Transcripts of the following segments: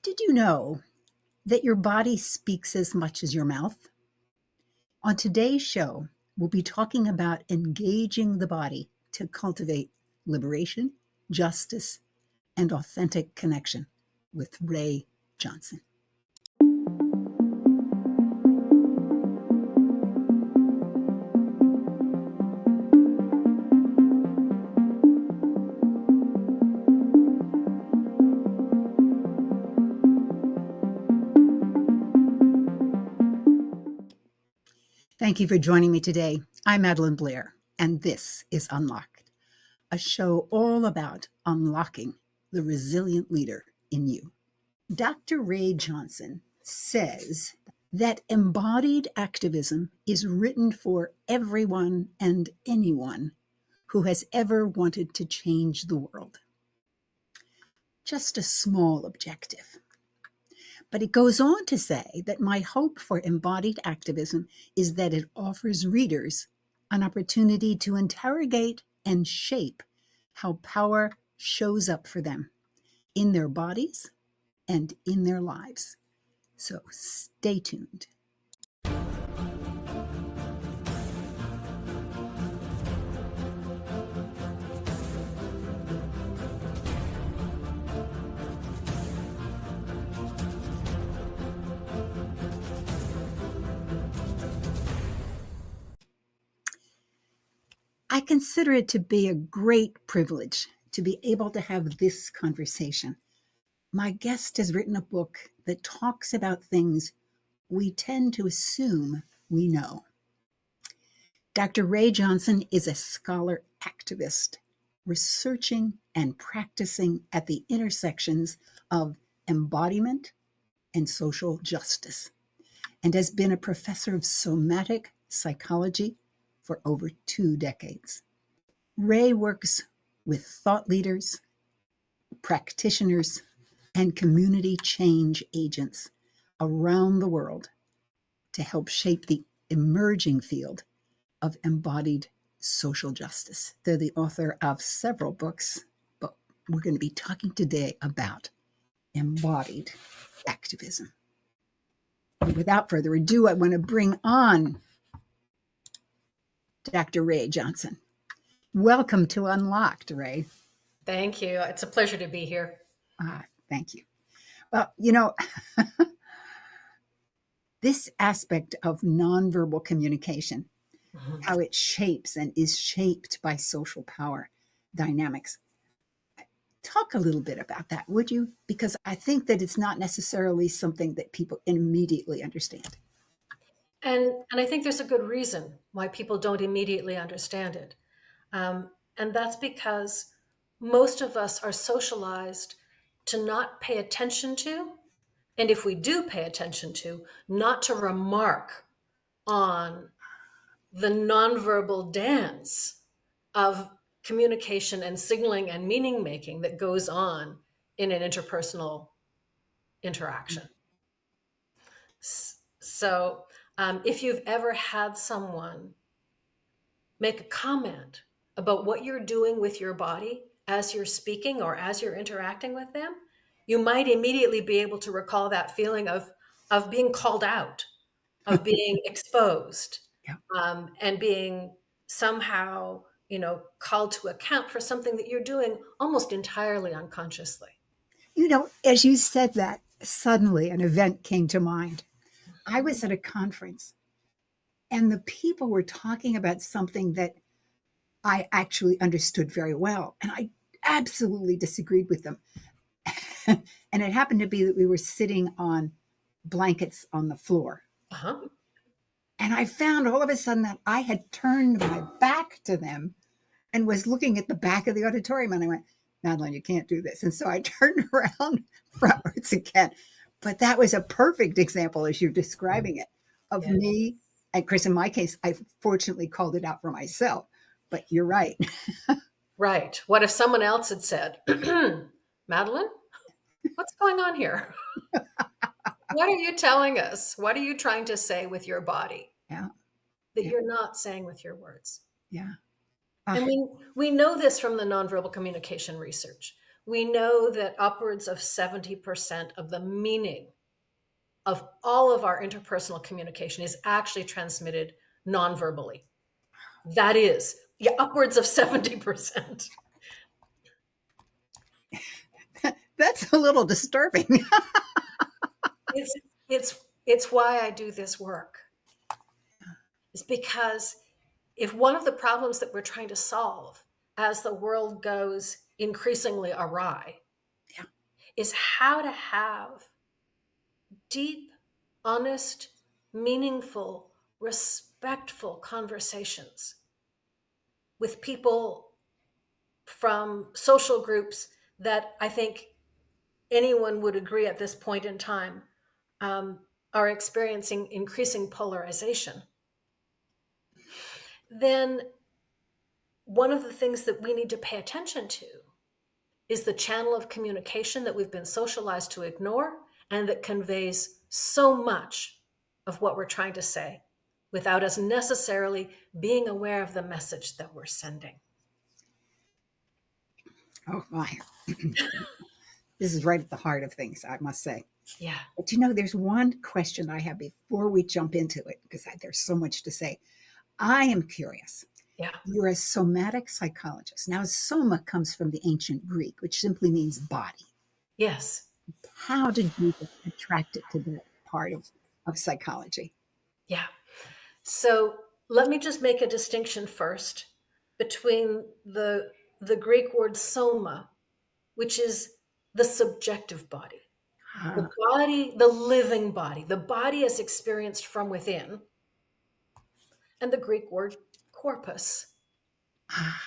Did you know that your body speaks as much as your mouth? On today's show, we'll be talking about engaging the body to cultivate liberation, justice, and authentic connection with Rae Johnson. Thank you for joining me today. I'm Madelyn Blair, and this is Unlocked, a show all about unlocking the resilient leader in you. Dr. Rae Johnson says that embodied activism is written for everyone and anyone who has ever wanted to change the world. Just a small objective. But it goes on to say that my hope for embodied activism is that it offers readers an opportunity to interrogate and shape how power shows up for them in their bodies and in their lives. So stay tuned. I consider it to be a great privilege to be able to have this conversation. My guest has written a book that talks about things we tend to assume we know. Dr. Rae Johnson is a scholar activist, researching and practicing at the intersections of embodiment and social justice, and has been a professor of somatic psychology for over 2 decades. Rae works with thought leaders, practitioners, and community change agents around the world to help shape the emerging field of embodied social justice. They're the author of several books, but we're going to be talking today about embodied activism. And without further ado, I want to bring on Dr. Rae Johnson. Welcome to Unlocked, Rae. Thank you. It's a pleasure to be here. Thank you. Well, this aspect of nonverbal communication, how it shapes and is shaped by social power dynamics. Talk a little bit about that, would you? Because I think that it's not necessarily something that people immediately understand. And I think there's a good reason why people don't immediately understand it. And that's because most of us are socialized to not pay attention to, and if we do pay attention to, not to remark on the nonverbal dance of communication and signaling and meaning making that goes on in an interpersonal interaction. So if you've ever had someone make a comment about what you're doing with your body as you're speaking or as you're interacting with them, you might immediately be able to recall that feeling of being called out, of being exposed, and being somehow, called to account for something that you're doing almost entirely unconsciously. As you said that, suddenly an event came to mind. I was at a conference and the people were talking about something that I actually understood very well. And I absolutely disagreed with them. And it happened to be that we were sitting on blankets on the floor. And I found all of a sudden that I had turned my back to them and was looking at the back of the auditorium. And I went, Madelyn, you can't do this. And so I turned around frontwards again. But that was a perfect example, as you're describing it, of me. And Chris, in my case, I fortunately called it out for myself. But you're right. Right. What if someone else had said, Madelyn, what's going on here? What are you telling us? What are you trying to say with your body? That you're not saying with your words. And we know this from the nonverbal communication research. we know that upwards of 70% of the meaning of all of our interpersonal communication is actually transmitted non-verbally. That is, yeah, upwards of 70%. That's a little disturbing. It's it's why I do this work. It's because if one of the problems that we're trying to solve as the world goes increasingly awry Yeah. is how to have deep, honest, meaningful, respectful conversations with people from social groups that I think anyone would agree at this point in time are experiencing increasing polarization, then one of the things that we need to pay attention to is the channel of communication that we've been socialized to ignore and that conveys so much of what we're trying to say without us necessarily being aware of the message that we're sending. Oh my. This is right at the heart of things, I must say. Yeah. But there's one question I have before we jump into it, because there's so much to say. I am curious. Yeah. You're a somatic psychologist. Now, soma comes from the ancient Greek, which simply means body. Yes. How did you get attracted to that part of psychology? Yeah. So let me just make a distinction first between the Greek word soma, which is the subjective body. The Ah, body, the living body, the body is experienced from within, and the Greek word corpus, ah,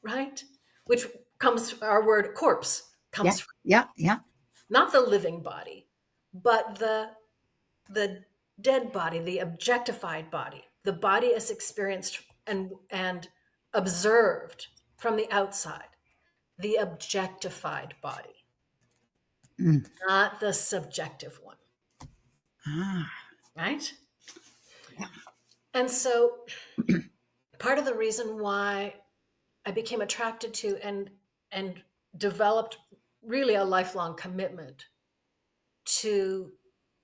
right? Which comes, our word corpse yeah, comes from yeah, yeah. not the living body, but the dead body, the objectified body. The body is experienced and observed from the outside, the objectified body, Mm, not the subjective one, ah, right? yeah. And so part of the reason why I became attracted to and developed really a lifelong commitment to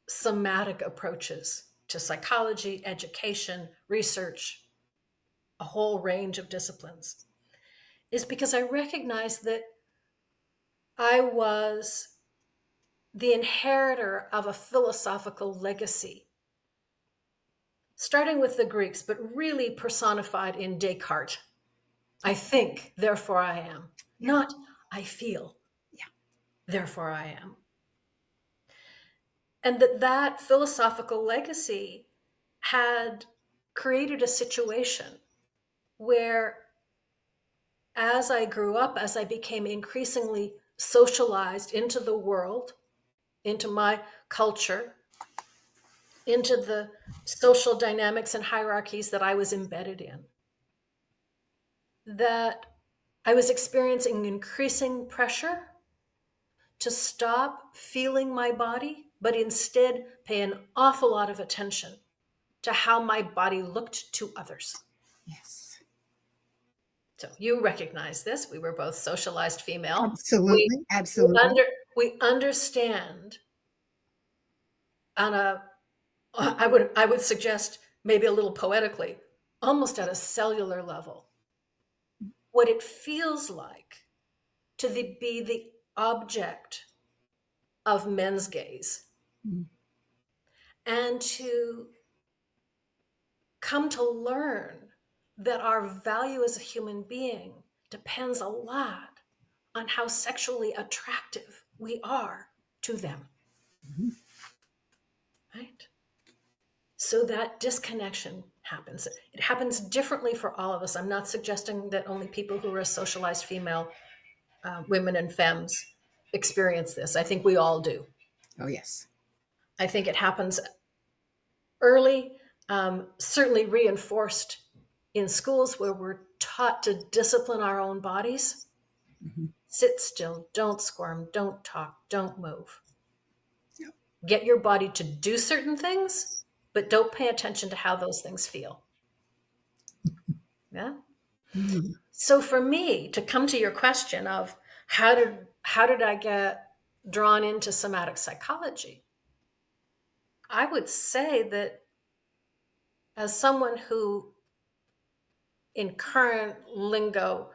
somatic approaches to psychology, education, research, a whole range of disciplines, is because I recognized that I was the inheritor of a philosophical legacy, starting with the Greeks, but really personified in Descartes. I think, therefore I am. Yeah, Not I feel, yeah. therefore I am. And that philosophical legacy had created a situation where, as I grew up, as I became increasingly socialized into the world, into my culture, into the social dynamics and hierarchies that I was embedded in, that I was experiencing increasing pressure to stop feeling my body, but instead pay an awful lot of attention to how my body looked to others. Yes. So you recognize this. We were both socialized female. We, Absolutely, we, absolutely. under, we understand on a, I would suggest maybe a little poetically, almost at a cellular level, what it feels like to be the object of men's gaze Mm, and to come to learn that our value as a human being depends a lot on how sexually attractive we are to them, mhm. right? So that disconnection happens. It happens differently for all of us. I'm not suggesting that only people who are socialized female women and femmes experience this. I think we all do. Oh, yes. I think it happens early, certainly reinforced in schools where we're taught to discipline our own bodies. Mhm. Sit still, don't squirm, don't talk, don't move. Yeah. Get your body to do certain things, but don't pay attention to how those things feel. Yeah. Mm, So for me, to come to your question of How did I get drawn into somatic psychology? I would say that as someone who, in current lingo,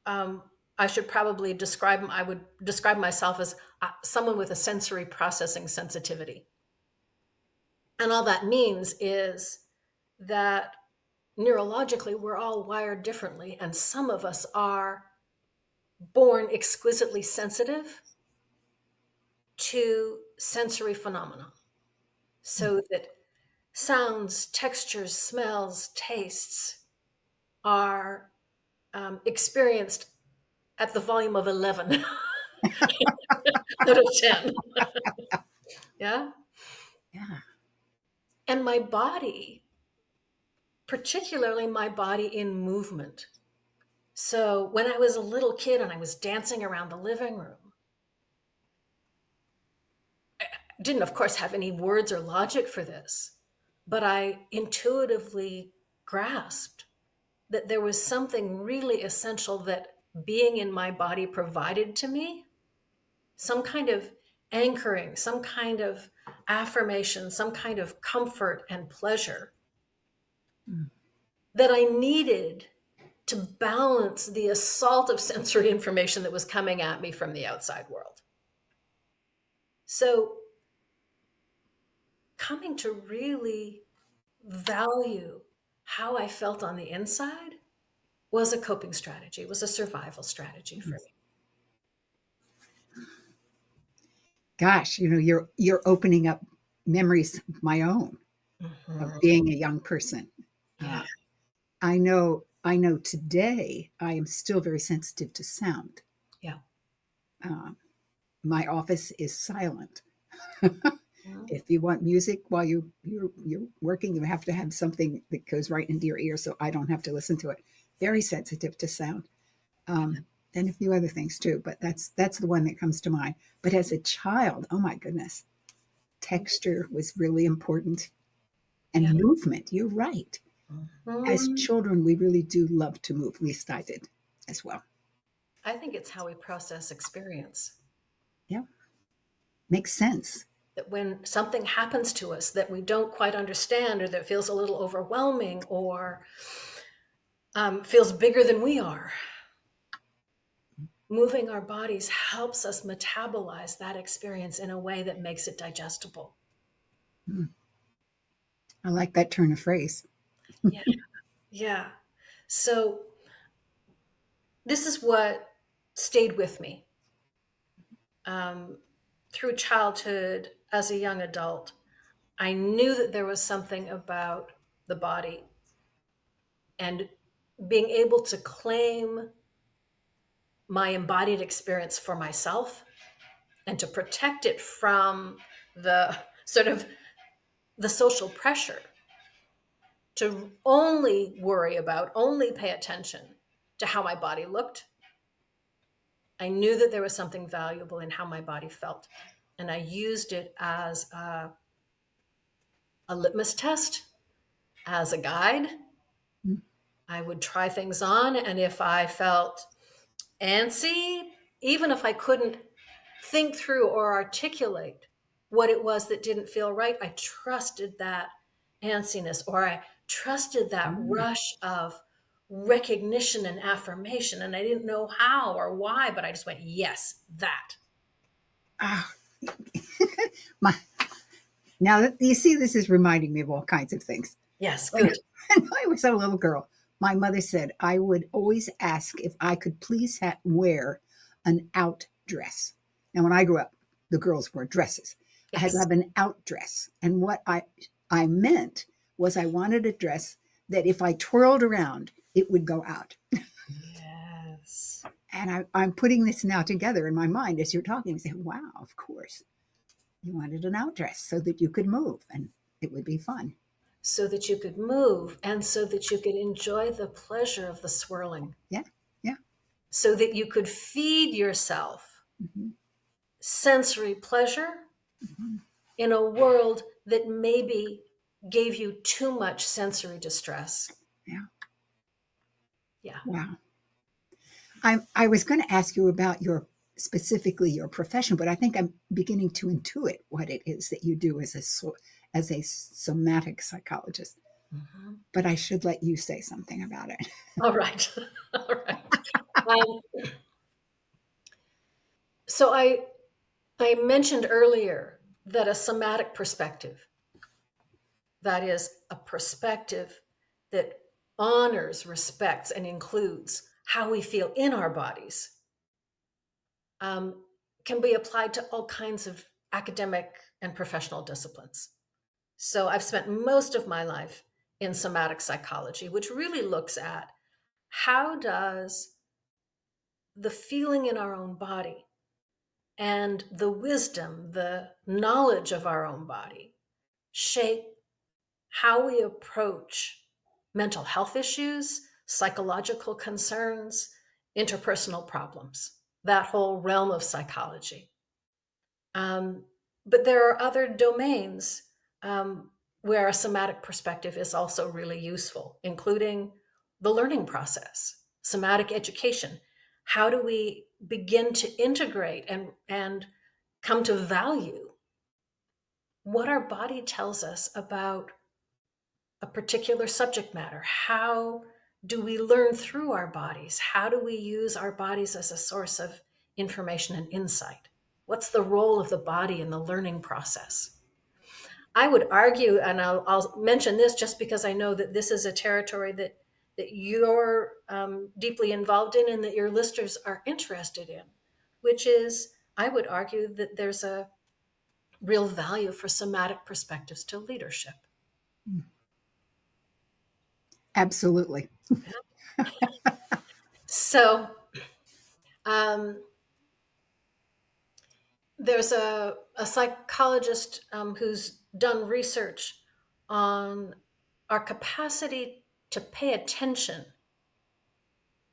um, I would describe myself as someone with a sensory processing sensitivity. And all that means is that neurologically, we're all wired differently, and some of us are born exquisitely sensitive to sensory phenomena. So that sounds, textures, smells, tastes are experienced at the volume of 11 out of 10. Yeah. Yeah. And my body, particularly my body in movement. So when I was a little kid and I was dancing around the living room, I didn't, of course, have any words or logic for this, but I intuitively grasped that there was something really essential that being in my body provided to me, some kind of anchoring, some kind of affirmation, some kind of comfort and pleasure Mm. that I needed to balance the assault of sensory information that was coming at me from the outside world. So, coming to really value how I felt on the inside was a coping strategy, was a survival strategy for me. Gosh, you're opening up memories of my own of Mhm. being a young person. Yeah, Uh, I know today I am still very sensitive to sound. yeah. Uh, my office is silent. Mhm. If you want music while you're working, you have to have something that goes right into your ear, so I don't have to listen to it. Very sensitive to sound, and a few other things too. But that's the one that comes to mind. But as a child, oh my goodness, texture was really important, Yeah. and movement. You're right. As Mhm. children, we really do love to move. At least I did, as well. I think it's how we process experience. Yeah, makes sense. That when something happens to us that we don't quite understand or that feels a little overwhelming or feels bigger than we are, moving our bodies helps us metabolize that experience in a way that makes it digestible. Mm, I like that turn of phrase. Yeah. Yeah. So this is what stayed with me um, through childhood as a young adult. I knew that there was something about the body and being able to claim my embodied experience for myself and to protect it from the sort of the social pressure to only worry about, only pay attention to how my body looked. I knew that there was something valuable in how my body felt. And I used it as a litmus test, as a guide. Mm, I would try things on. And if I felt antsy, even if I couldn't think through or articulate what it was that didn't feel right, I trusted that antsiness, or I trusted that mm. rush of recognition and affirmation. And I didn't know how or why, but I just went, yes, that. Ah, my now that you see, this is reminding me of all kinds of things. Yes, When, good. when I was a little girl, my mother said I would always ask if I could please wear an out dress. Now, when I grew up, the girls wore dresses. I had to Yes. have an out dress, and what I meant was I wanted a dress that if I twirled around, it would go out. Yes. And I'm putting this now together in my mind as you're talking. I say, wow, of course. You wanted an out dress so that you could move and it would be fun. So that you could move and so that you could enjoy the pleasure of the swirling, Yeah. Yeah. so that you could feed yourself Hmm. sensory pleasure Hmm. in a world that maybe gave you too much sensory distress. Yeah. Yeah. Wow. I was going to ask you about specifically your profession, but I think I'm beginning to intuit what it is that you do as a somatic psychologist. Mhm. But I should let you say something about it. All right. All right. So I mentioned earlier that a somatic perspective, that is a perspective that honors, respects, and includes how we feel in our bodies, um, can be applied to all kinds of academic and professional disciplines. So I've spent most of my life in somatic psychology, which really looks at how does the feeling in our own body and the wisdom, the knowledge of our own body shape how we approach mental health issues, psychological concerns, interpersonal problems, that whole realm of psychology. Um, but there are other domains where a somatic perspective is also really useful, including the learning process, somatic education. How do we begin to integrate and come to value what our body tells us about a particular subject matter? How do we learn through our bodies? How do we use our bodies as a source of information and insight? What's the role of the body in the learning process? I would argue, and I'll mention this just because I know that this is a territory that you're deeply involved in and that your listeners are interested in, which is, I would argue that there's a real value for somatic perspectives to leadership. Absolutely. So um, there's a psychologist who's done research on our capacity to pay attention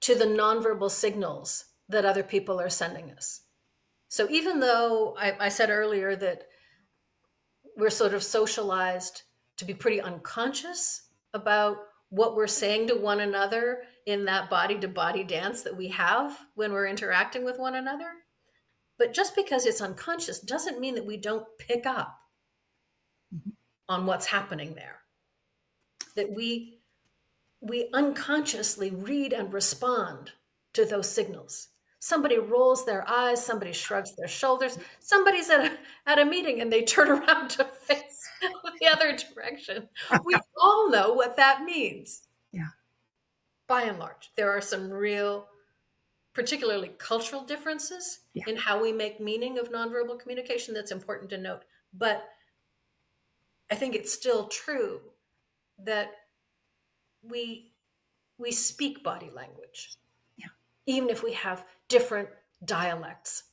to the nonverbal signals that other people are sending us. So even though I said earlier that we're sort of socialized to be pretty unconscious about what we're saying to one another in that body to body dance that we have when we're interacting with one another, but just because it's unconscious doesn't mean that we don't pick up on what's happening there. That we unconsciously read and respond to those signals. Somebody rolls their eyes, somebody shrugs their shoulders, somebody's at a meeting and they turn around to face the other direction. We all know what that means, Yeah. by and large. There are some real, particularly cultural differences Yeah. in how we make meaning of nonverbal communication that's important to note. But I think it's still true that we we speak body language, Yeah. even if we have different dialects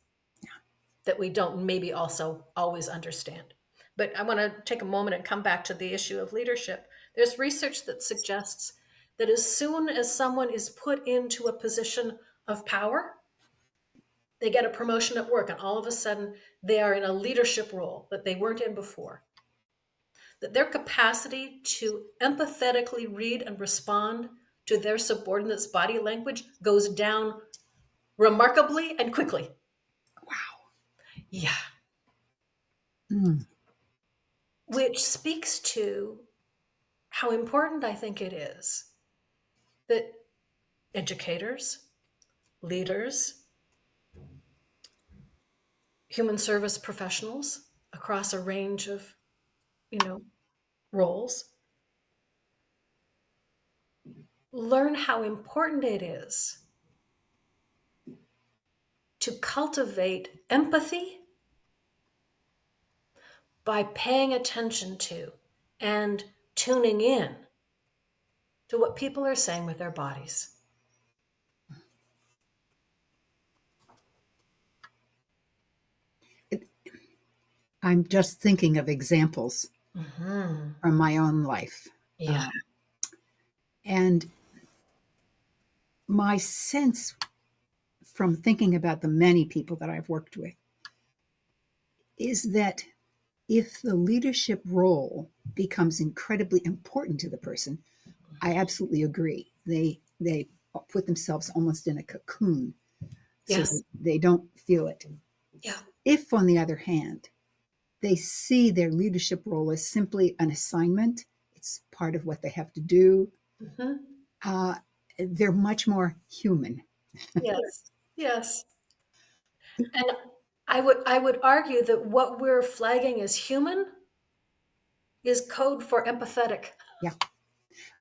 that we don't maybe also always understand. But I want to take a moment and come back to the issue of leadership. There's research that suggests that as soon as someone is put into a position of power, they get a promotion at work, and all of a sudden they are in a leadership role that they weren't in before. That their capacity to empathetically read and respond to their subordinates' body language goes down remarkably and quickly. Wow. Yeah. Mm. Which speaks to how important I think it is that educators, leaders, human service professionals across a range of, roles learn how important it is to cultivate empathy by paying attention to and tuning in to what people are saying with their bodies. I'm just thinking of examples Mm-hmm. from my own life. Yeah. And my sense from thinking about the many people that I've worked with is that if the leadership role becomes incredibly important to the person, I absolutely agree. They put themselves almost in a cocoon so Yes. that they don't feel it. Yeah. If, on the other hand, they see their leadership role as simply an assignment, it's part of what they have to do, Mm-hmm. uh, they're much more human. Yes. Yes. And I would argue that what we're flagging as human is code for empathetic. Yeah.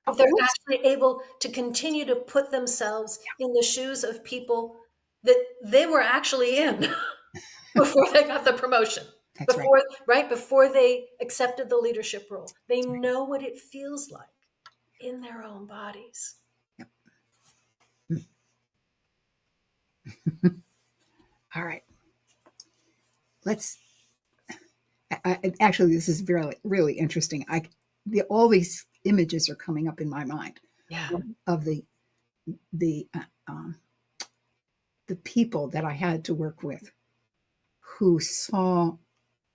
If they're Let's, actually able to continue to put themselves in the shoes of people that they were actually in before they got the promotion, that's right. before they accepted the leadership role. They That's right. know what it feels like in their own bodies. Yep. All right. Let's actually, this is really, really interesting. All these images are coming up in my mind Yeah. of the the people that I had to work with who saw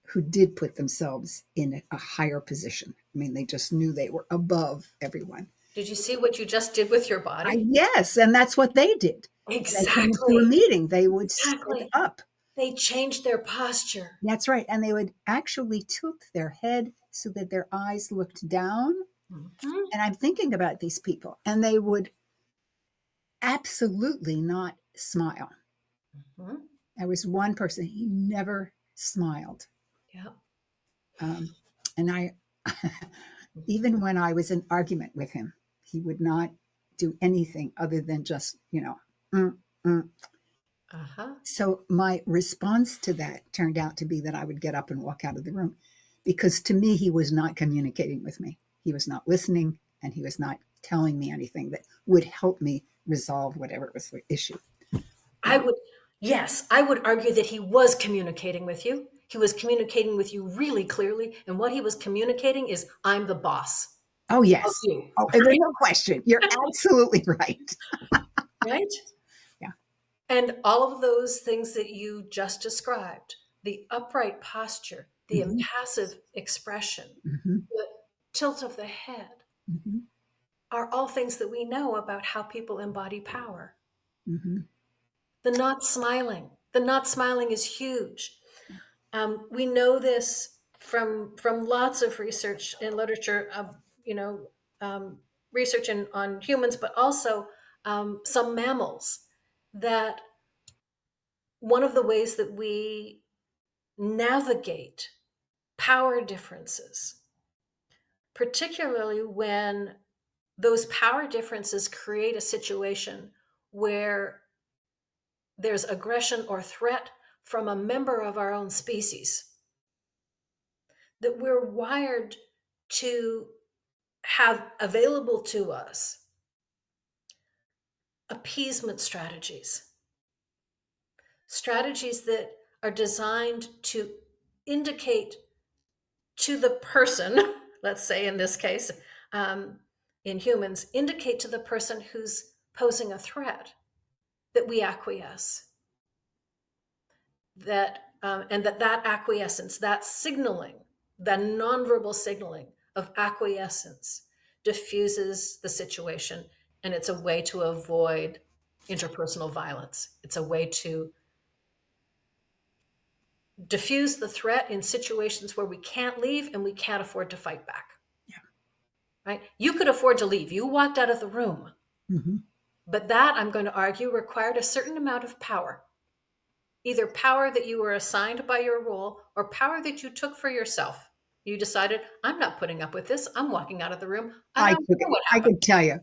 who did put themselves in a higher position. I mean, they just knew they were above everyone. Did you see what you just did with your body? Yes, and that's what they did. They came into a Exactly. meeting, they would stand Exactly. up. They changed their posture. That's right. And they would actually tilt their head so that their eyes looked down. Mhm. And I'm thinking about these people, and they would absolutely not smile. Mhm. There was one person, he never smiled. Yeah. Um, and I, even when I was in argument with him, he would not do anything other than just, mm, mm. Uh-huh. So my response to that turned out to be that I would get up and walk out of the room because to me, he was not communicating with me. He was not listening and he was not telling me anything that would help me resolve whatever was the issue. I would, yes, I would argue that he was communicating with you. He was communicating with you really clearly. And what he was communicating is, I'm the boss Oh, of yes. you. Oh, and there's no question. You're absolutely right. Right? Yeah. And all of those things that you just described, the upright posture, the Mm-hmm. impassive expression, Mm-hmm. the tilt of the head, Mm-hmm. are all things that we know about how people embody power. Mm-hmm. The not smiling. The not smiling is huge. We know this from lots of research and literature, um, research on humans, but also some mammals, that one of the ways that we navigate power differences, particularly when those power differences create a situation where there's aggression or threat from a member of our own species, that we're wired to have available to us appeasement strategies that are designed to indicate to the person, let's say in this case, um, in humans, indicate to the person who's posing a threat that we acquiesce, that acquiescence, that signaling, that nonverbal signaling of acquiescence diffuses the situation, and it's a way to avoid interpersonal violence. It's a way to diffuse the threat in situations where we can't leave and we can't afford to fight back. Yeah. Right? You could afford to leave. You walked out of the room, Mm-hmm. but that, I'm going to argue, required a certain amount of power. Either power that you were assigned by your role or power that you took for yourself. You decided, I'm not putting up with this. I'm walking out of the room. I I don't took care it. what I happened. could tell you, right?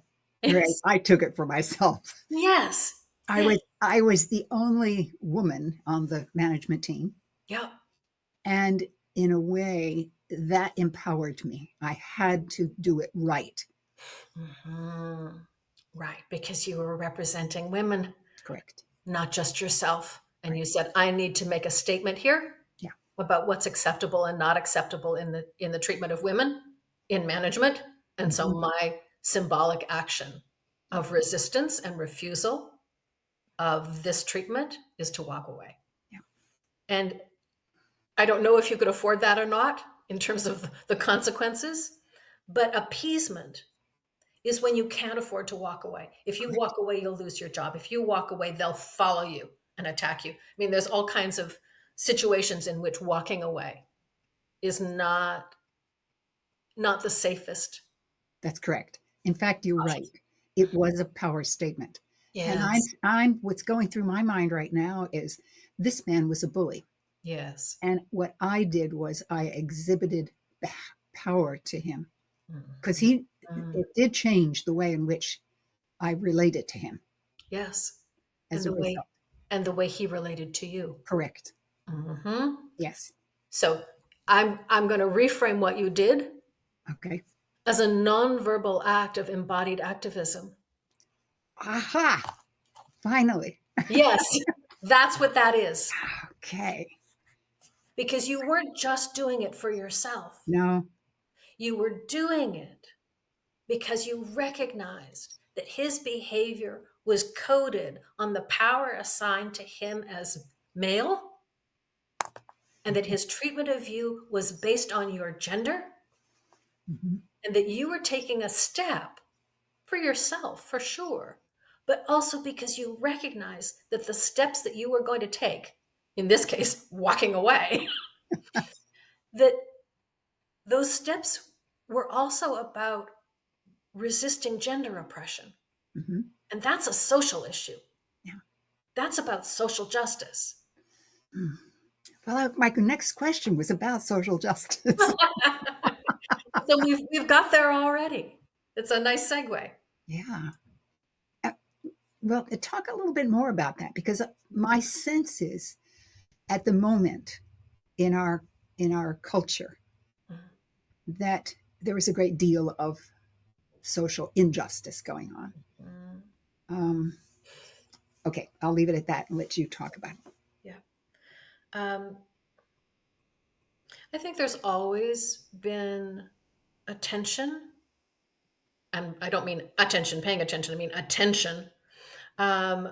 Yes. I took it for myself. Yes. I Yes. was I was the only woman on the management team, Yep. and in a way that empowered me. I had to do it right. Mm-hmm. Right. Because you were representing women, Correct. not just yourself. And Right. you said, I need to make a statement here Yeah. about what's acceptable and not acceptable in the treatment of women in management. And so Mm-hmm. my symbolic action Yeah. of resistance and refusal of this treatment is to walk away. Yeah. And I don't know if you could afford that or not in terms of the consequences, but appeasement is when you can't afford to walk away. If you walk away, you'll lose your job. If you walk away, they'll follow you and attack you. I mean, there's all kinds of situations in which walking away is not the safest. That's correct. In fact, you're right. It was a power statement. And Yes. I'm what's going through my mind right now is this man was a bully. Yes. And what I did was I exhibited power to him because it did change the way in which I related to him Yes. as And a result. the way he related to you. Correct. Mm-hmm. Yes. So I'm going to reframe what you did Okay. as a nonverbal act of embodied activism. Aha. Finally. Yes, that's what that is. Okay. Because you weren't just doing it for yourself. No. You were doing it because you recognized that his behavior was coded on the power assigned to him as male, and that his treatment of you was based on your gender, Mm-hmm. and that you were taking a step for yourself, for sure, but also because you recognize that the steps that you were going to take, in this case, walking away, that those steps were also about resisting gender oppression. Mm-hmm. And that's a social issue. Yeah. That's about social justice. Mm. Well, my next question was about social justice. So we've got there already. It's a nice segue. Yeah. Well, talk a little bit more about that because my sense is at the moment in our culture that there is a great deal of social injustice going on. Um, okay, I'll leave it at that and let you talk about it. Yeah. I think there's always been a tension, and I don't mean attention, paying attention, I mean attention, um,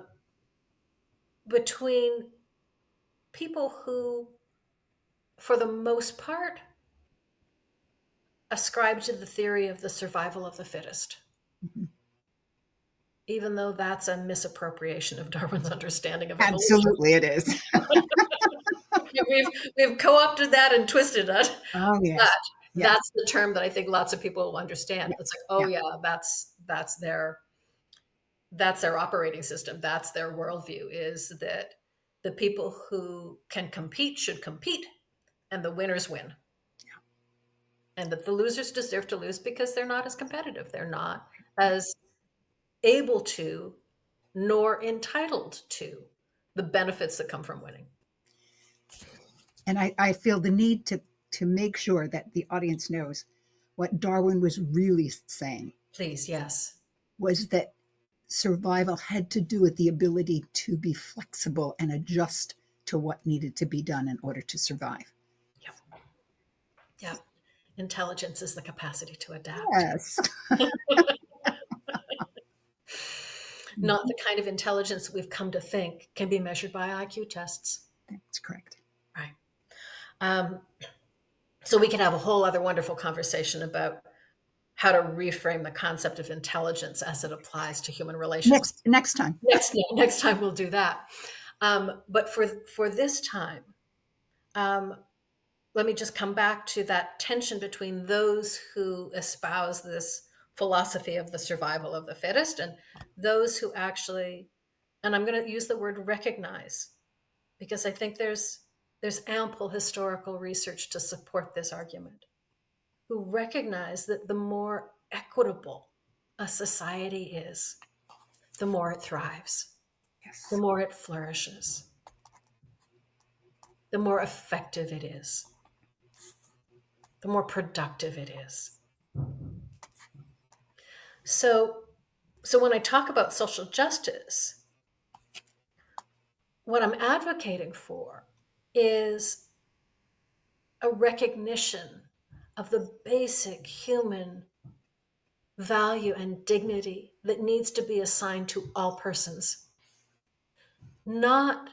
between people who, for the most part, ascribe to the theory of the survival of the fittest, Mhm. even though that's a misappropriation of Darwin's understanding of evolution. Absolutely, it is. We've co-opted that and twisted it, Oh, but yes. Yes. that's the term that I think lots of people will understand. Yeah. It's like, oh Yeah. yeah, that's their operating system. That's their worldview, is that the people who can compete should compete and the winners win. Yeah. And that the losers deserve to lose because they're not as competitive. They're not as able to, nor entitled to, the benefits that come from winning. And I feel the need to make sure that the audience knows what Darwin was really saying Please, yes. was that survival had to do with the ability to be flexible and adjust to what needed to be done in order to survive. Yep. Yep. Intelligence is the capacity to adapt. Yes. Not the kind of intelligence we've come to think can be measured by IQ tests. That's correct. Right. So we could have a whole other wonderful conversation about how to reframe the concept of intelligence as it applies to human relations. Next time. Next time we'll do that. But for this time, let me just come back to that tension between those who espouse this philosophy of the survival of the fittest and those who actually, and I'm going to use the word recognize, because I think there's ample historical research to support this argument, who recognize that the more equitable a society is, the more it thrives, Yes. the more it flourishes, the more effective it is, the more productive it is. So when I talk about social justice, what I'm advocating for is a recognition of the basic human value and dignity that needs to be assigned to all persons. Not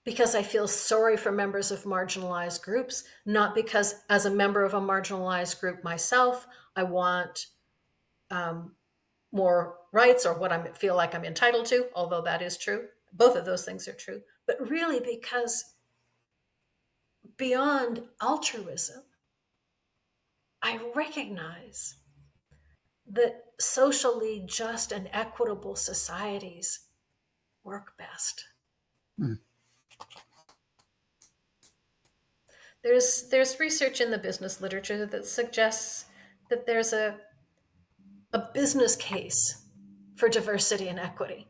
because I feel sorry for members of marginalized groups, not because as a member of a marginalized group myself, I want more rights or what I feel like I'm entitled to, although that is true. Both of those things are true. But really, because beyond altruism, I recognize that socially just and equitable societies work best. Mm. There's research in the business literature that suggests that there's a business case for diversity and equity.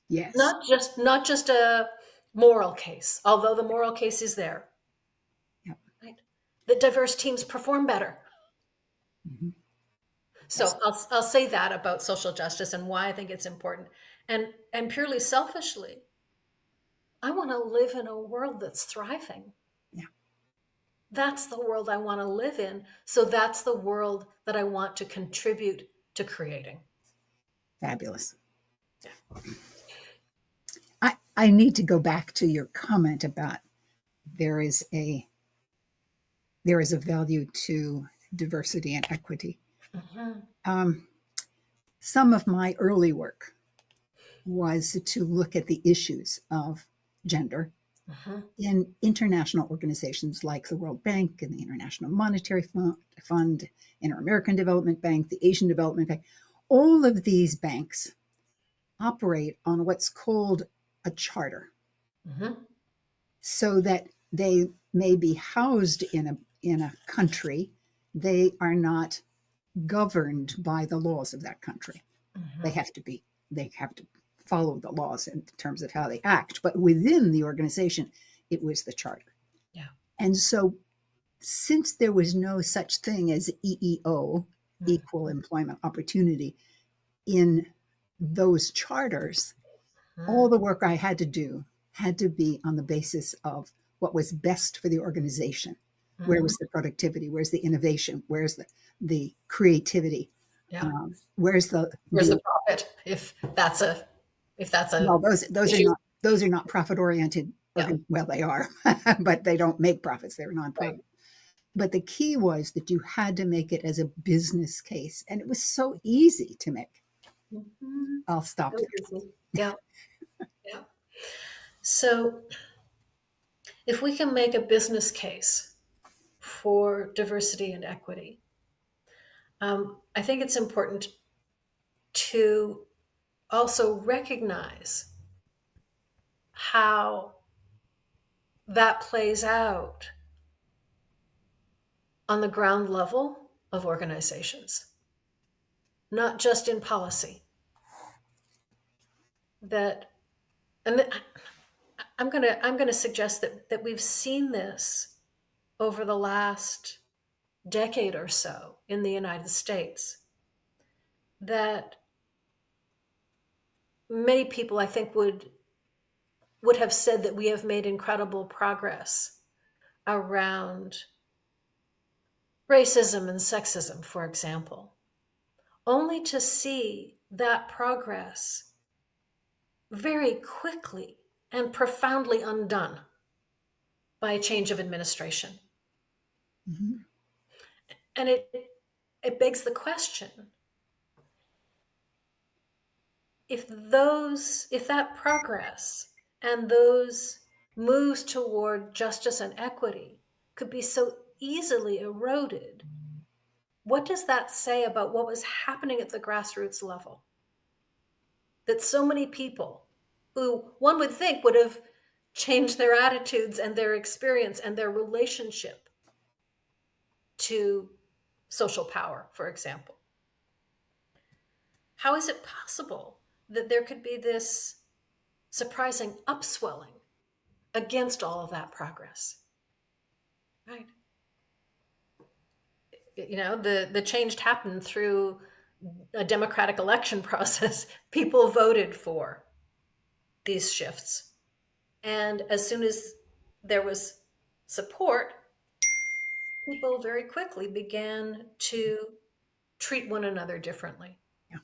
Yes. Not just a moral case, although the moral case is there. Yep. Right? That diverse teams perform better. Mm-hmm. Yes. So I'll say that about social justice and why I think it's important. And purely selfishly, I want to live in a world that's thriving. Yeah. That's the world I want to live in. So that's the world that I want to contribute to creating. Fabulous. I need to go back to your comment about there is a value to diversity and equity. Mm-hmm. Some of my early work was to look at the issues of gender Mm-hmm. in international organizations like the World Bank and the International Monetary Fund, Inter-American Development Bank, the Asian Development Bank. All of these banks operate on what's called a charter, Mm-hmm. so that they may be housed in a country. They are not governed by the laws of that country. They Mm-hmm. have to be. They have to follow the laws in terms of how they act. But within the organization, it was the charter. Yeah. And so, since there was no such thing as EEO, equal employment opportunity, in those charters, Mm-hmm. all the work I had to do had to be on the basis of what was best for the organization. Where Mm-hmm. was the productivity? Where's the innovation? Where's the creativity? Yeah. Where's Where's the the profit if that's a well, those issue? are not profit oriented. Yeah. Well, they are, but they don't make profits. They're Right. nonprofit. But the key was that you had to make it as a business case, and it was so easy to make. Mm-hmm. I'll stop So there. easy. Yeah. Yeah. So if we can make a business case for diversity and equity, I think it's important to also recognize how that plays out on the ground level of organizations, not just in policy. That and I'm gonna suggest that we've seen this over the last decade or so in the United States. That many people, I think, would have said that we have made incredible progress around racism and sexism, for example, only to see that progress very quickly and profoundly undone by a change of administration. Mhm. And it begs the question, if that progress and those moves toward justice and equity could be so easily eroded, what does that say about what was happening at the grassroots level? That so many people who one would think would have changed their attitudes and their experience and their relationship to social power, for example. How is it possible that there could be this surprising upswelling against all of that progress? Right. The change happened through a democratic election process. People voted for these shifts. And as soon as there was support, people very quickly began to treat one another differently. Yeah.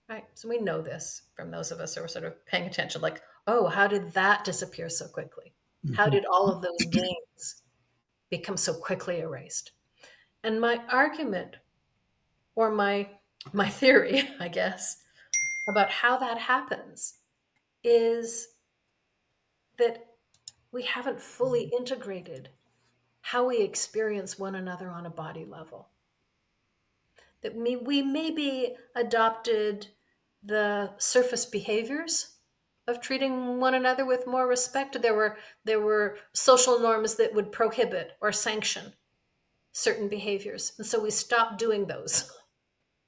Right. So we know this from those of us who are sort of paying attention, like, oh, how did that disappear so quickly? How Mhm. did all of those gains become so quickly erased? And my argument or my My theory, I guess, about how that happens is that we haven't fully integrated how we experience one another on a body level. That we maybe adopted the surface behaviors of treating one another with more respect. There were social norms that would prohibit or sanction certain behaviors, and so we stopped doing those.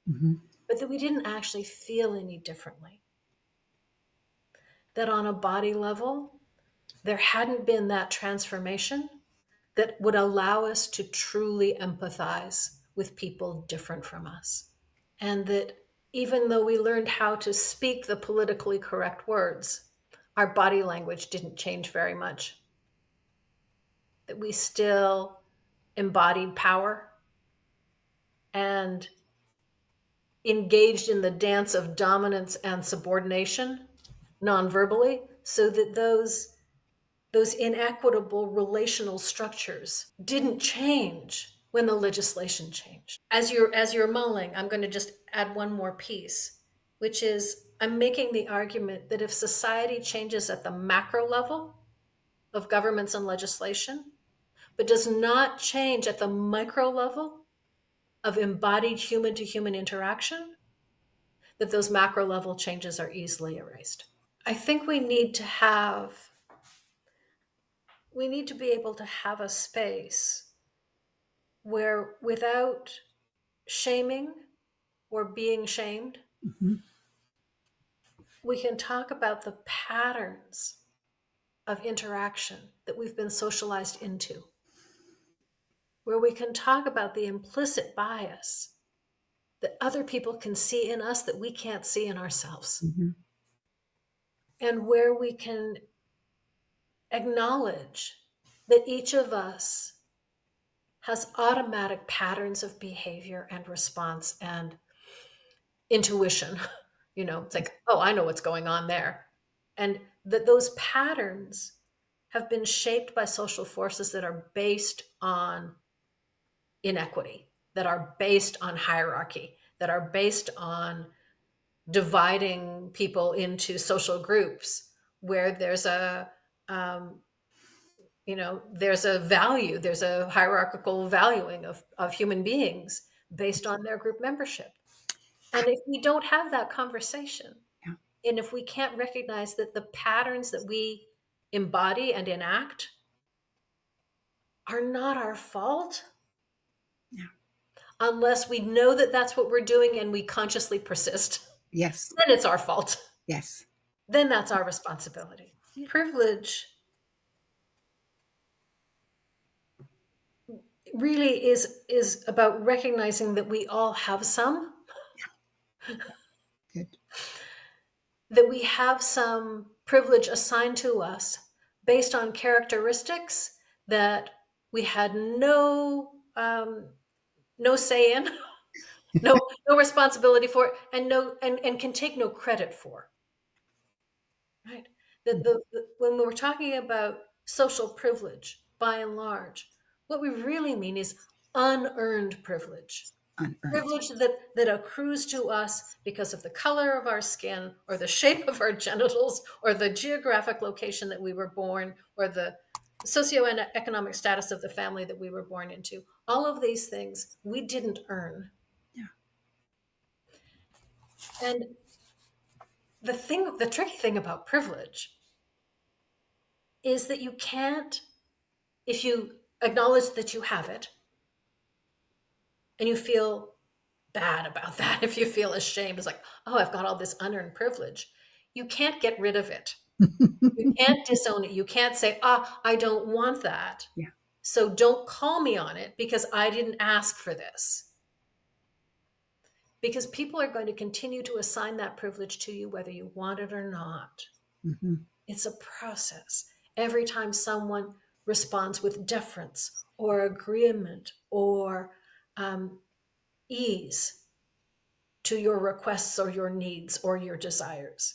Mm-hmm. But that we didn't actually feel any differently. That on a body level, there hadn't been that transformation that would allow us to truly empathize with people different from us. And that even though we learned how to speak the politically correct words, our body language didn't change very much. That we still embodied power and engaged in the dance of dominance and subordination non-verbally, so that those inequitable relational structures didn't change when the legislation changed. As you're mulling, I'm going to just add one more piece, which is I'm making the argument that if society changes at the macro level of governments and legislation, but does not change at the micro level of embodied human to human interaction, that those macro level changes are easily erased. I think we need to be able to have a space where, without shaming or being shamed, Mm-hmm. we can talk about the patterns of interaction that we've been socialized into, where we can talk about the implicit bias that other people can see in us that we can't see in ourselves, Mm-hmm. and where we can acknowledge that each of us has automatic patterns of behavior and response and intuition. It's like, oh, I know what's going on there. And that those patterns have been shaped by social forces that are based on inequity, that are based on hierarchy, that are based on dividing people into social groups where um, there's a value, there's a hierarchical valuing of human beings based on their group membership. And if we don't have that conversation, Yeah. and if we can't recognize that the patterns that we embody and enact are not our fault, Yeah. unless we know that that's what we're doing and we consciously persist, Yes. then it's our fault. Yes. Then that's our responsibility. Privilege really is about recognizing that we all have some, Good. that we have some privilege assigned to us based on characteristics that we had no say in, no responsibility for, and and can take no credit for. Right? When we're talking about social privilege, by and large, what we really mean is unearned privilege. Unearned. Privilege that accrues to us because of the color of our skin, or the shape of our genitals, or the geographic location that we were born, or the socioeconomic status of the family that we were born into. All of these things we didn't earn. Yeah. And the tricky thing about privilege is that you can't, if you acknowledge that you have it and you feel bad about that, if you feel ashamed, it's like, oh, I've got all this unearned privilege, you can't get rid of it. You can't disown it. You can't say, I don't want that. Yeah. So don't call me on it because I didn't ask for this. Because people are going to continue to assign that privilege to you whether you want it or not. Mm-hmm. It's a process. Every time someone responds with deference or agreement or ease to your requests or your needs or your desires,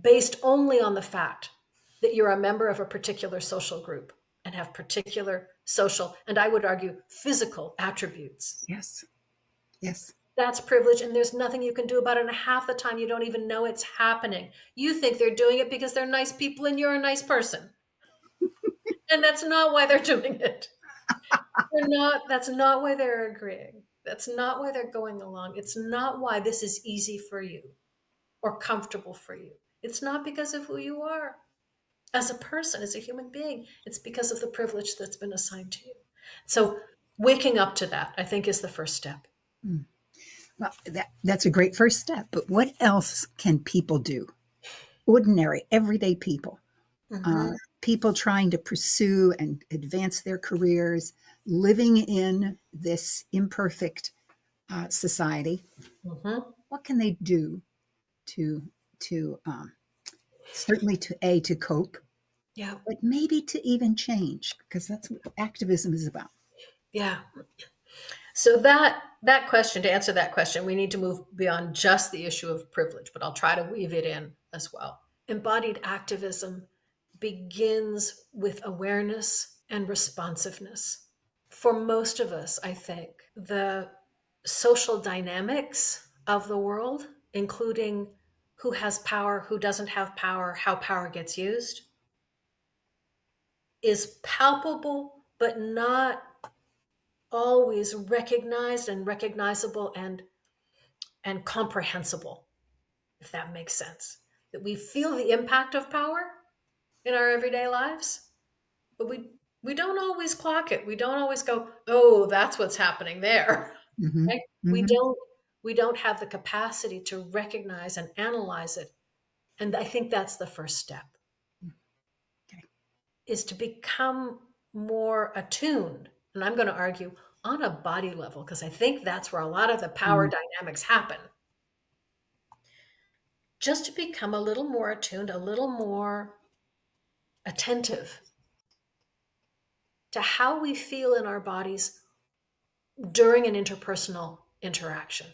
based only on the fact that you're a member of a particular social group and have particular social, and I would argue physical attributes, Yes. Yes. That's privilege, and there's nothing you can do about it. And half the time, you don't even know it's happening. You think they're doing it because they're nice people and you're a nice person. And that's not why they're doing it. That's not why they're agreeing. That's not why they're going along. It's not why this is easy for you or comfortable for you. It's not because of who you are as a person, as a human being. It's because of the privilege that's been assigned to you. So waking up to that, I think, is the first step. Mm. Well, that's a great first step. But what else can people do? Ordinary, everyday people, Mm-hmm. people trying to pursue and advance their careers, living in this imperfect society. Mm-hmm. What can they do to to certainly to cope, Yeah. but maybe to even change, because that's what activism is about. Yeah. So that question, to answer that question, we need to move beyond just the issue of privilege, but I'll try to weave it in as well. Embodied activism begins with awareness and responsiveness. For most of us, I think, the social dynamics of the world, including who has power, who doesn't have power, how power gets used, is palpable, but not always recognized and recognizable and comprehensible, if that makes sense. That we feel the impact of power in our everyday lives, but we don't always clock it. We don't always go, "Oh, that's what's happening there." Mm-hmm. Right? We Mm-hmm. don't we don't have the capacity to recognize and analyze it. And I think that's the first step, Okay. is to become more attuned. And I'm going to argue on a body level, because I think that's where a lot of the power Mm-hmm. dynamics happen. Just to become a little more attuned, a little more attentive to how we feel in our bodies during an interpersonal interaction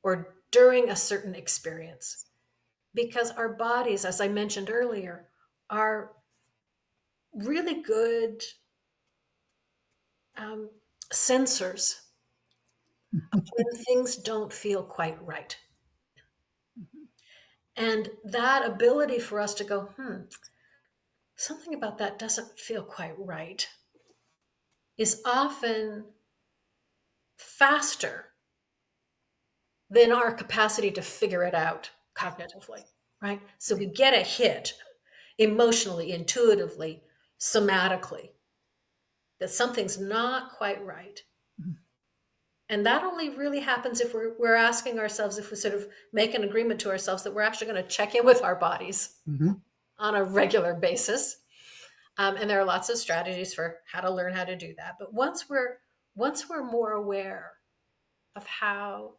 or during a certain experience. Because our bodies, as I mentioned earlier, are really good um, sensors when things don't feel quite right. And that ability for us to go, something about that doesn't feel quite right, is often faster than our capacity to figure it out cognitively, right? So we get a hit emotionally, intuitively, somatically, that something's not quite right. And that only really happens if we're asking ourselves, if we sort of make an agreement to ourselves that we're actually going to check in with our bodies Mm-hmm. on a regular basis. And there are lots of strategies for how to learn how to do that. But once we're more aware of how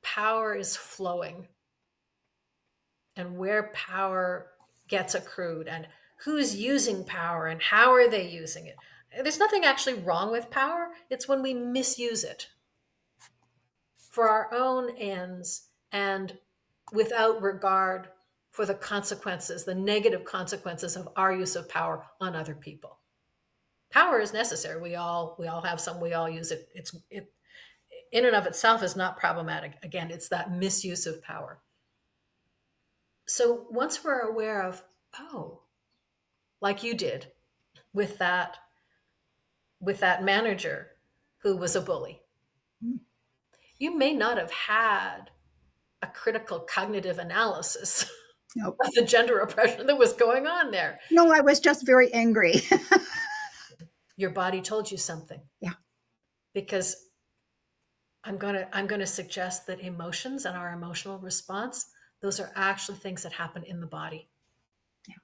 power is flowing and where power gets accrued and who's using power and how are they using it, there's nothing actually wrong with power. It's when we misuse it for our own ends and without regard for the consequences, the negative consequences of our use of power on other people. Power is necessary. We all have some. We all use it. It in and of itself is not problematic. Again, it's that misuse of power. So once we're aware of, oh, like you did with that manager who was a bully, you may not have had a critical cognitive analysis No, of the gender oppression that was going on there. no, I was just very angry. Your body told you something, Yeah. because I'm going to suggest that emotions and our emotional response, those are actually things that happen in the body. Yeah.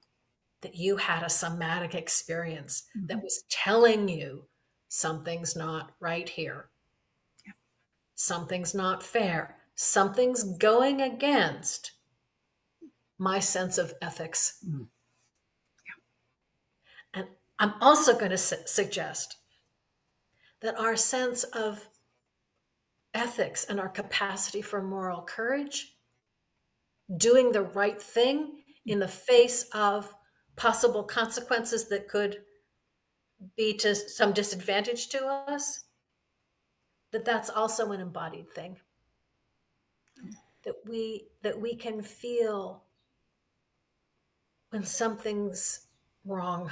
That you had a somatic experience Mm-hmm. that was telling you something's not right here. Yeah. Something's not fair. Something's going against my sense of ethics. Mm-hmm. And I'm also going to suggest that our sense of ethics and our capacity for moral courage, doing the right thing in the face of possible consequences that could be to some disadvantage to us, that's also an embodied thing. that we can feel when something's wrong,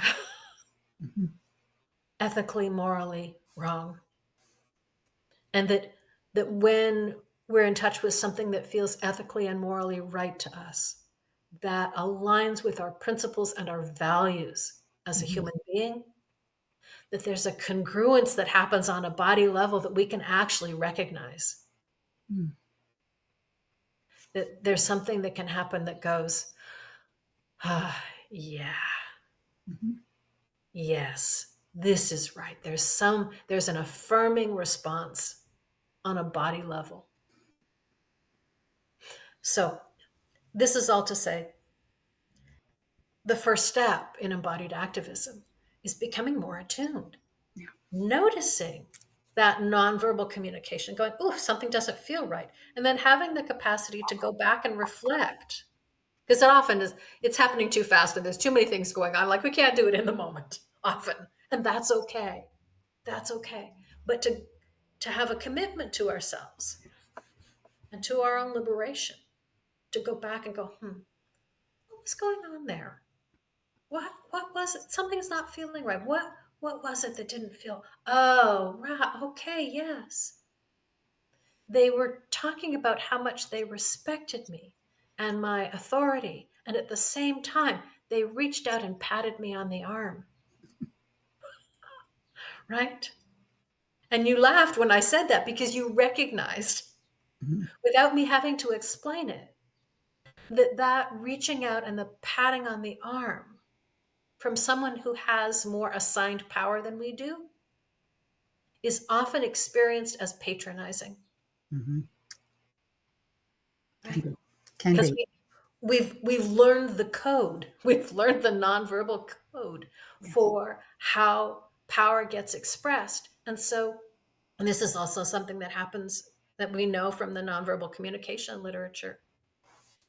Mhm. ethically, morally wrong. And that when we're in touch with something that feels ethically and morally right to us, that aligns with our principles and our values as a Mhm. human being, that there's a congruence that happens on a body level that we can actually recognize. Mhm. That there's something that can happen that goes, ah, yeah, Mhm. yes, this is right. There's an affirming response on a body level. So this is all to say, the first step in embodied activism is becoming more attuned, Yeah. noticing that nonverbal communication, going, oh, something doesn't feel right. And then having the capacity to go back and reflect. Because it often is, it's happening too fast and there's too many things going on. Like we can't do it in the moment often. And that's okay. That's okay. But to have a commitment to ourselves and to our own liberation, to go back and go, what was going on there? What was it? Something's not feeling right. What was it that didn't feel? Oh, right. Okay, yes. They were talking about how much they respected me and my authority. And at the same time, they reached out and patted me on the arm, right? And you laughed when I said that because you recognized, Mhm. without me having to explain it, that reaching out and the patting on the arm from someone who has more assigned power than we do is often experienced as patronizing, Mhm. Can right? be. Can Because be. we've learned the code. We've learned the nonverbal code Yes. for how power gets expressed. And so, and this is also something that happens that we know from the nonverbal communication literature,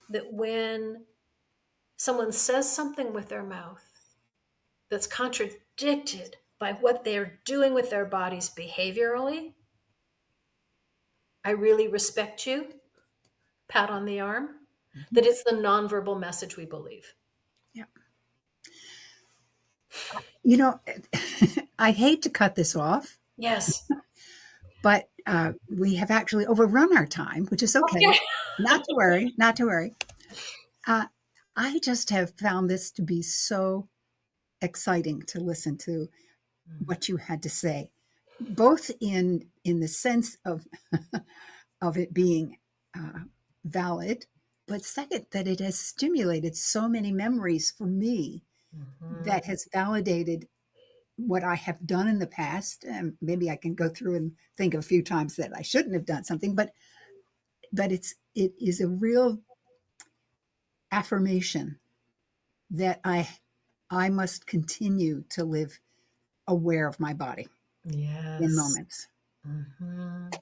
that when someone says something with their mouth that's contradicted by what they're doing with their bodies behaviorally, I really respect you, pat on the arm, Mhm. that it's the nonverbal message we believe. Yeah. You know, I hate to cut this off, Yes. but we have actually overrun our time, which is okay. Okay. Not to worry. Not to worry. Uh, I just have found this to be so exciting to listen to what you had to say, both in the sense of it being uh, valid, but second that it has stimulated so many memories for me Mhm. that has validated what I have done in the past. And maybe I can go through and think of a few times that I shouldn't have done something, but it is a real affirmation that I must continue to live aware of my body in Yes. moments. Mhm.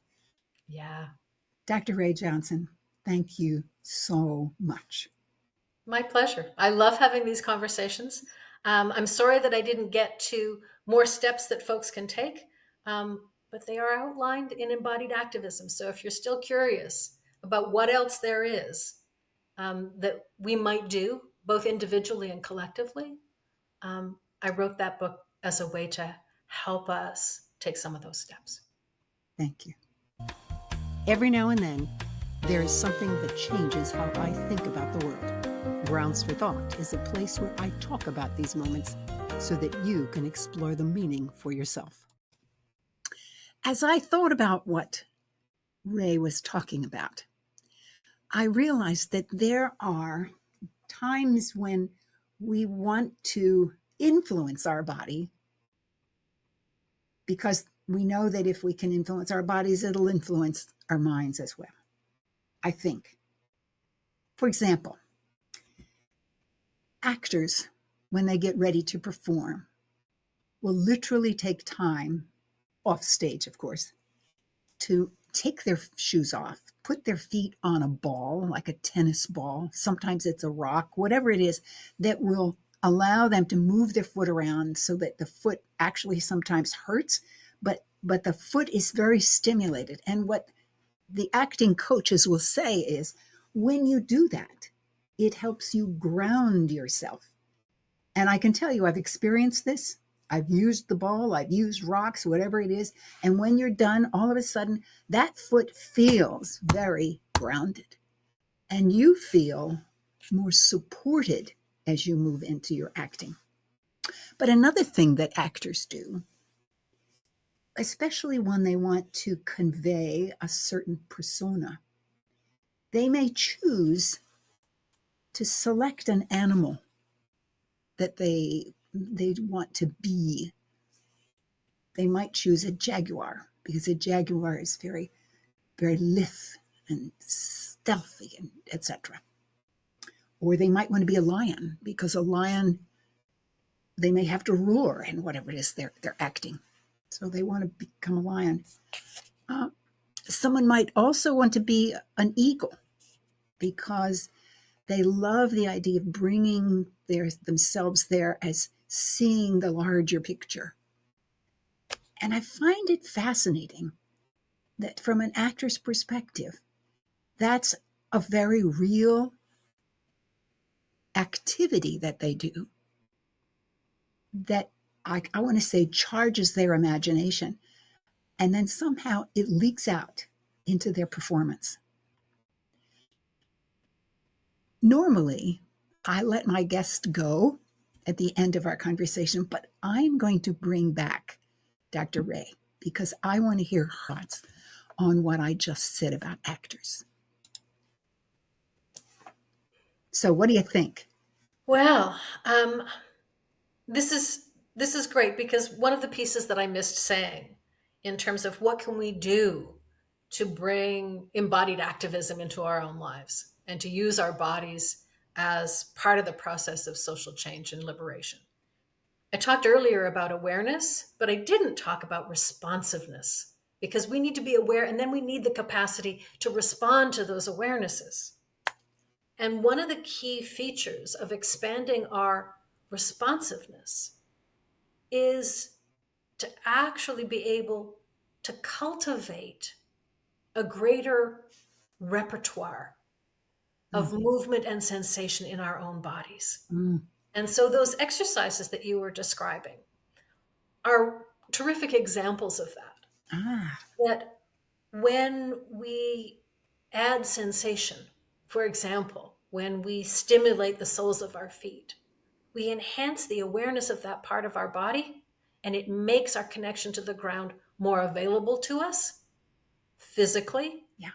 Yeah. Dr. Rae Johnson, thank you so much. My pleasure. I love having these conversations. I'm sorry that I didn't get to more steps that folks can take, but they are outlined in embodied activism. So if you're still curious about what else there is that we might do, both individually and collectively, I wrote that book as a way to help us take some of those steps. Thank you. Every now and then, there is something that changes how I think about the world. Grounds for Thought is a place where I talk about these moments so that you can explore the meaning for yourself. As I thought about what Rae was talking about, I realized that there are times when we want to influence our body because we know that if we can influence our bodies, it'll influence our minds as well. I think. For example, actors, when they get ready to perform, will literally take time off stage, of course, to take their shoes off, put their feet on a ball, like a tennis ball. Sometimes it's a rock, whatever it is, that will allow them to move their foot around so that the foot actually sometimes hurts, but the foot is very stimulated. And what the acting coaches will say is, When you do that, it helps you ground yourself. And I can tell you, I've experienced this. I've used the ball, I've used rocks, whatever it is. And when you're done, all of a sudden, that foot feels very grounded. And you feel more supported as you move into your acting. But another thing that actors do, especially when they want to convey a certain persona, they may choose to select an animal that they want to be. They might choose a jaguar because a jaguar is very, very lithe and stealthy and etc. Or they might want to be a lion because a lion, they may have to roar in whatever it is they're acting. So they want to become a lion. Someone might also want to be an eagle because they love the idea of bringing themselves there as seeing the larger picture. And I find it fascinating that from an actor's perspective, that's a very real activity that they do that I want to say charges their imagination. And then somehow it leaks out into their performance. Normally, I let my guest go at the end of our conversation, but I'm going to bring back Dr. Rae because I want to hear her thoughts on what I just said about actors. So, what do you think? Well, this is great because one of the pieces that I missed saying in terms of what can we do to bring embodied activism into our own lives and to use our bodies as part of the process of social change and liberation. I talked earlier about awareness, but I didn't talk about responsiveness because we need to be aware and then we need the capacity to respond to those awarenesses. And one of the key features of expanding our responsiveness is to actually be able to cultivate a greater repertoire of movement and sensation in our own bodies. Mm. And so those exercises that you were describing are terrific examples of that. Ah. That when we add sensation, for example, when we stimulate the soles of our feet, we enhance the awareness of that part of our body, and it makes our connection to the ground more available to us physically. Yeah.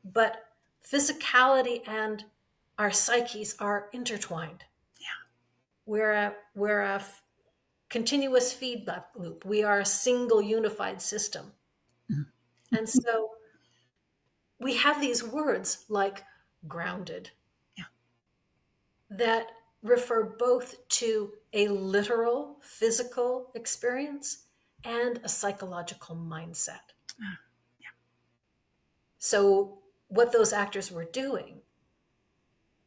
But physicality and our psyches are intertwined. Yeah. We're a continuous feedback loop. We are a single unified system. Mm. And so we have these words like grounded Yeah. that refer both to a literal physical experience and a psychological mindset. Ah. Yeah. So, what those actors were doing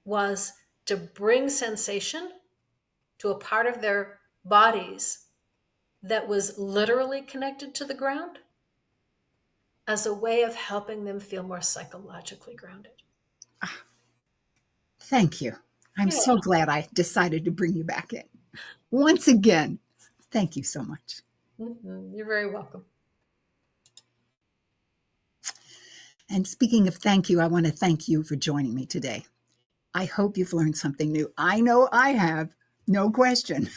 was to bring sensation to a part of their bodies that was literally connected to the ground as a way of helping them feel more psychologically grounded. Ah. Thank you. I'm Yeah. so glad I decided to bring you back in. Once again, thank you so much. Mm-hmm. You're very welcome. And speaking of thank you, I want to thank you for joining me today. I hope you've learned something new. I know I have, no question.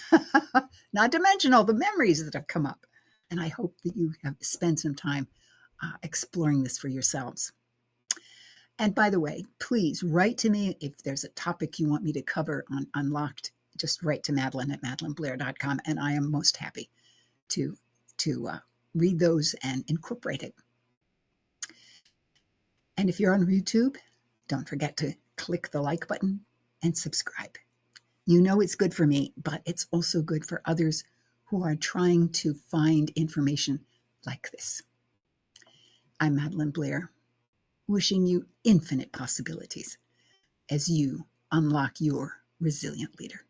Not to mention all the memories that have come up. And I hope that you have spent some time exploring this for yourselves. And by the way, please write to me if there's a topic you want me to cover on Unlocked. Just write to Madelyn at madelynblair.com, and I am most happy to read those and incorporate it. And if you're on YouTube, don't forget to click the like button and subscribe. You know it's good for me, but it's also good for others who are trying to find information like this. I'm Madelyn Blair, wishing you infinite possibilities as you unlock your resilient leader.